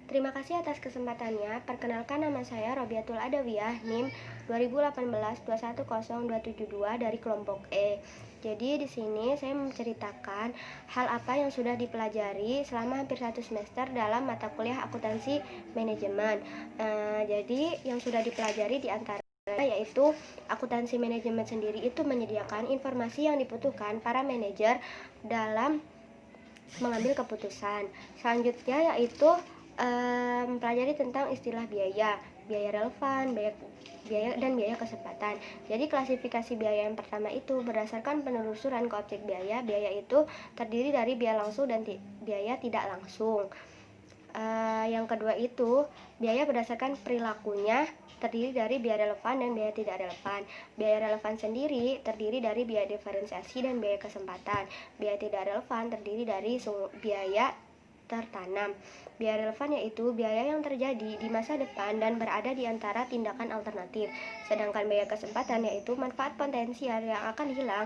Terima kasih atas kesempatannya. Perkenalkan, nama saya Robiatul Adawiyah, NIM 2018-210-272 dari kelompok E. Jadi di sini saya menceritakan hal apa yang sudah dipelajari selama hampir 1 semester dalam mata kuliah akuntansi manajemen. Jadi yang sudah dipelajari di antara yaitu akuntansi manajemen sendiri itu menyediakan informasi yang dibutuhkan para manajer dalam mengambil keputusan. Selanjutnya yaitu mempelajari tentang istilah biaya relevan, biaya dan biaya kesempatan. Jadi klasifikasi biaya yang pertama itu berdasarkan penelusuran ke objek biaya. Biaya itu terdiri dari biaya langsung dan biaya tidak langsung. Yang kedua itu biaya berdasarkan perilakunya, terdiri dari biaya relevan dan biaya tidak relevan. Biaya relevan sendiri terdiri dari biaya diferensiasi dan biaya kesempatan. Biaya tidak relevan terdiri dari biaya tertanam. Biaya relevan yaitu biaya yang terjadi di masa depan dan berada di antara tindakan alternatif. Sedangkan biaya kesempatan yaitu manfaat potensial yang akan hilang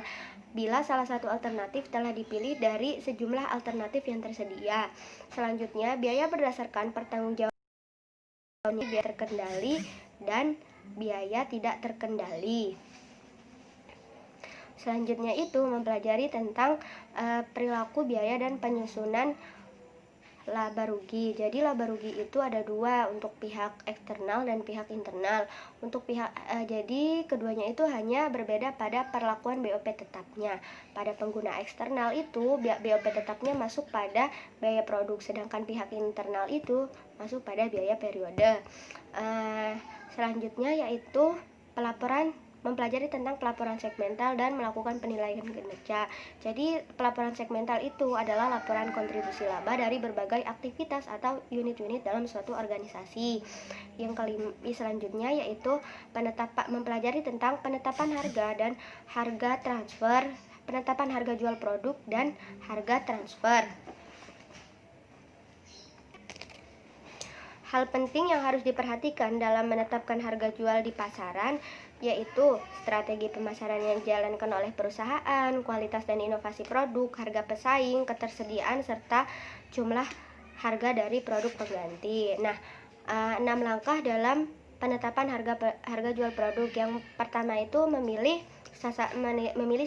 bila salah satu alternatif telah dipilih dari sejumlah alternatif yang tersedia. Selanjutnya, biaya berdasarkan pertanggungjawaban biaya terkendali dan biaya tidak terkendali. Selanjutnya itu mempelajari tentang perilaku biaya dan penyusunan laba rugi. Jadi laba rugi itu ada dua, untuk pihak eksternal dan pihak internal. Untuk pihak jadi keduanya itu hanya berbeda pada perlakuan BOP tetapnya. Pada pengguna eksternal itu BOP tetapnya masuk pada biaya produk, sedangkan pihak internal itu masuk pada biaya periode. Selanjutnya yaitu mempelajari tentang pelaporan segmental dan melakukan penilaian kinerja. Jadi pelaporan segmental itu adalah laporan kontribusi laba dari berbagai aktivitas atau unit-unit dalam suatu organisasi. Yang selanjutnya yaitu mempelajari tentang penetapan harga dan harga transfer, penetapan harga jual produk dan harga transfer. Hal penting yang harus diperhatikan dalam menetapkan harga jual di pasaran yaitu strategi pemasaran yang dijalankan oleh perusahaan, kualitas dan inovasi produk, harga pesaing, ketersediaan, serta jumlah harga dari produk pengganti. Nah, 6 langkah dalam penetapan harga jual produk. Yang pertama itu memilih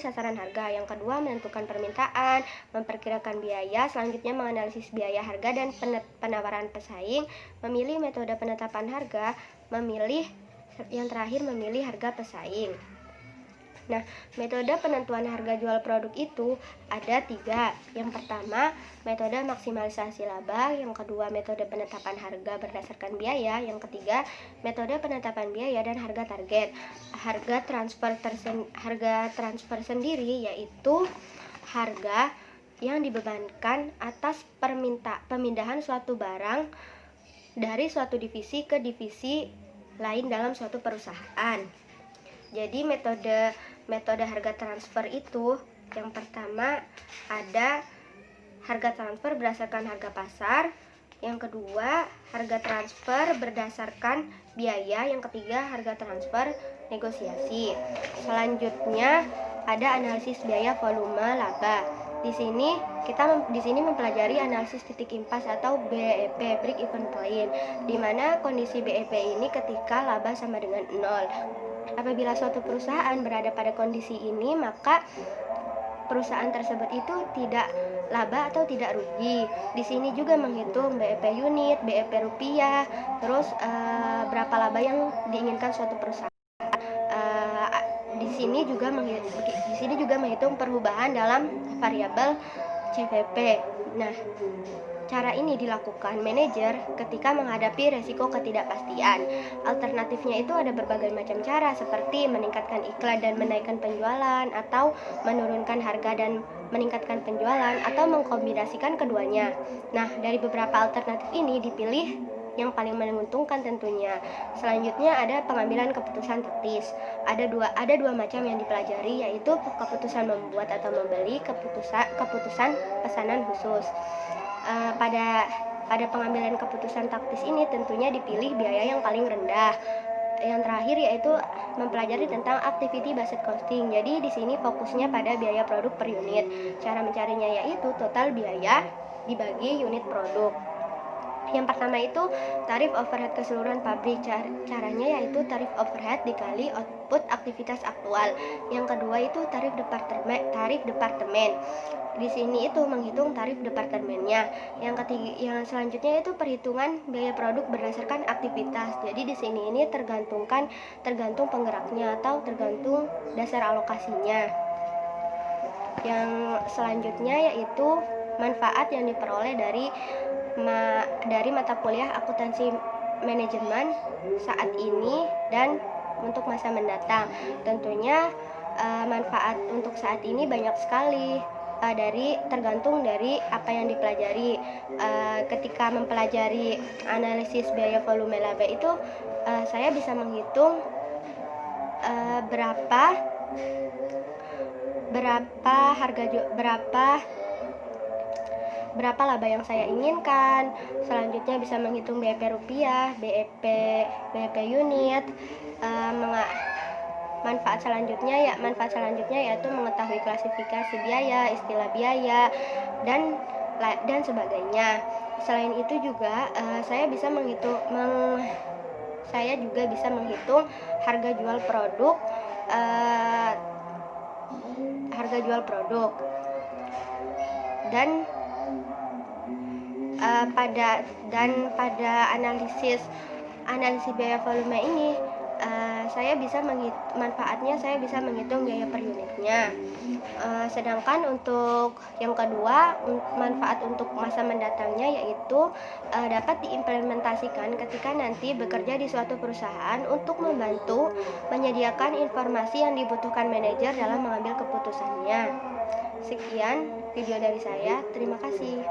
sasaran harga. Yang kedua, menentukan permintaan, memperkirakan biaya. Selanjutnya, menganalisis biaya harga dan penawaran pesaing, memilih metode penetapan harga, yang terakhir memilih harga pesaing. Nah, metode penentuan harga jual produk itu ada 3. Yang pertama, metode maksimalisasi laba. Yang kedua, metode penetapan harga berdasarkan biaya. Yang ketiga, metode penetapan biaya dan harga target. Harga transfer sendiri yaitu harga yang dibebankan atas pemindahan suatu barang dari suatu divisi ke divisi lain dalam suatu perusahaan. Jadi metode harga transfer itu yang pertama ada harga transfer berdasarkan harga pasar, yang kedua harga transfer berdasarkan biaya, yang ketiga harga transfer negosiasi. Selanjutnya ada analisis biaya volume laba. Di sini mempelajari analisis titik impas atau BEP, break even point, di mana kondisi BEP ini ketika laba sama dengan 0. Apabila suatu perusahaan berada pada kondisi ini, maka perusahaan tersebut itu tidak laba atau tidak rugi. Di sini juga menghitung BEP unit, BEP rupiah, terus berapa laba yang diinginkan suatu perusahaan. Di sini juga menghitung perubahan dalam variabel CVP. Nah, cara ini dilakukan manajer ketika menghadapi resiko ketidakpastian. Alternatifnya itu ada berbagai macam cara, seperti meningkatkan iklan dan menaikkan penjualan, atau menurunkan harga dan meningkatkan penjualan, atau mengkombinasikan keduanya. Nah, dari beberapa alternatif ini dipilih yang paling menguntungkan tentunya. Selanjutnya ada pengambilan keputusan taktis. Ada dua macam yang dipelajari, yaitu keputusan membuat atau membeli, keputusan pesanan khusus. Pada pengambilan keputusan taktis ini tentunya dipilih biaya yang paling rendah. Yang terakhir yaitu mempelajari tentang activity based costing. Jadi di sini fokusnya pada biaya produk per unit. Cara mencarinya yaitu total biaya dibagi unit produk. Yang pertama itu tarif overhead keseluruhan pabrik. Caranya yaitu tarif overhead dikali output aktivitas aktual. Yang kedua itu tarif departemen. Di sini itu menghitung tarif departemennya. Yang selanjutnya itu perhitungan biaya produk berdasarkan aktivitas. Jadi di sini ini tergantung penggeraknya atau tergantung dasar alokasinya. Yang selanjutnya yaitu manfaat yang diperoleh dari mata kuliah akuntansi manajemen saat ini dan untuk masa mendatang. Tentunya manfaat untuk saat ini banyak sekali, tergantung dari apa yang dipelajari. Ketika mempelajari analisis biaya volume laba itu, saya bisa menghitung berapa laba yang saya inginkan. Selanjutnya bisa menghitung BEP rupiah, BEP unit. Manfaat selanjutnya yaitu mengetahui klasifikasi biaya, istilah biaya, dan sebagainya. Selain itu juga saya juga bisa menghitung harga jual produk dan pada analisis biaya volume ini saya bisa menghitung biaya per unitnya. Sedangkan untuk yang kedua, manfaat untuk masa mendatangnya yaitu dapat diimplementasikan ketika nanti bekerja di suatu perusahaan untuk membantu menyediakan informasi yang dibutuhkan manajer dalam mengambil keputusannya. Sekian video dari saya, terima kasih.